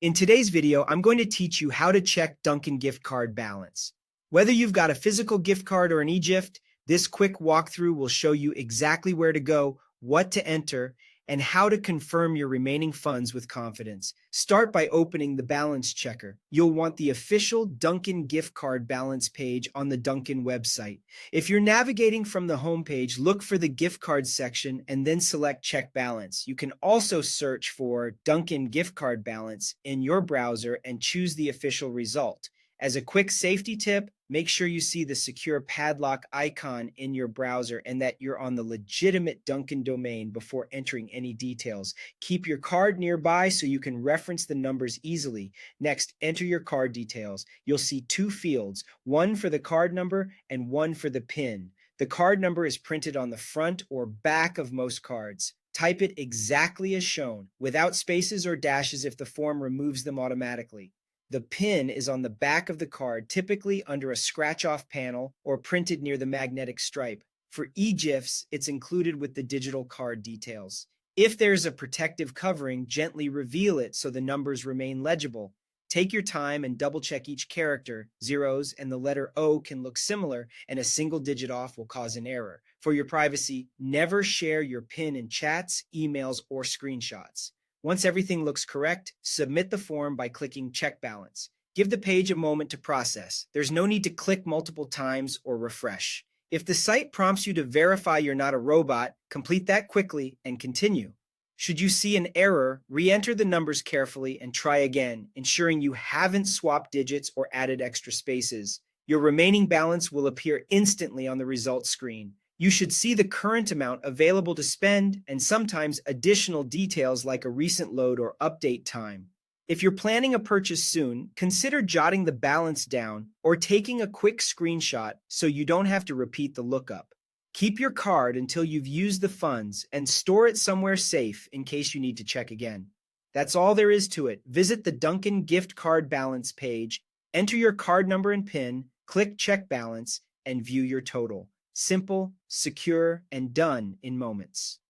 In today's video, I'm going to teach you how to check Dunkin Gift Card Balance. Whether you've got a physical gift card or an e-gift, this quick walkthrough will show you exactly where to go, what to enter, and how to confirm your remaining funds with confidence. Start by opening the balance checker. You'll want the official Dunkin Gift Card Balance page on the Dunkin website. If you're navigating from the homepage, look for the gift card section and then select Check Balance. You can also search for Dunkin Gift Card Balance in your browser and choose the official result. As a quick safety tip, make sure you see the secure padlock icon in your browser and that you're on the legitimate Dunkin domain before entering any details. Keep your card nearby so you can reference the numbers easily. Next, enter your card details. You'll see two fields, one for the card number and one for the PIN. The card number is printed on the front or back of most cards. Type it exactly as shown, without spaces or dashes if the form removes them automatically. The PIN is on the back of the card, typically under a scratch-off panel or printed near the magnetic stripe. For e-gifts, it's included with the digital card details. If there's a protective covering, gently reveal it so the numbers remain legible. Take your time and double-check each character. Zeros and the letter O can look similar, and a single digit off will cause an error. For your privacy, never share your PIN in chats, emails, or screenshots. Once everything looks correct, submit the form by clicking Check Balance. Give the page a moment to process. There's no need to click multiple times or refresh. If the site prompts you to verify you're not a robot, complete that quickly and continue. Should you see an error, re-enter the numbers carefully and try again, ensuring you haven't swapped digits or added extra spaces. Your remaining balance will appear instantly on the results screen. You should see the current amount available to spend and sometimes additional details like a recent load or update time. If you're planning a purchase soon, consider jotting the balance down or taking a quick screenshot so you don't have to repeat the lookup. Keep your card until you've used the funds and store it somewhere safe in case you need to check again. That's all there is to it. Visit the Dunkin Gift Card Balance page, enter your card number and PIN, click Check Balance, and view your total. Simple, secure, and done in moments.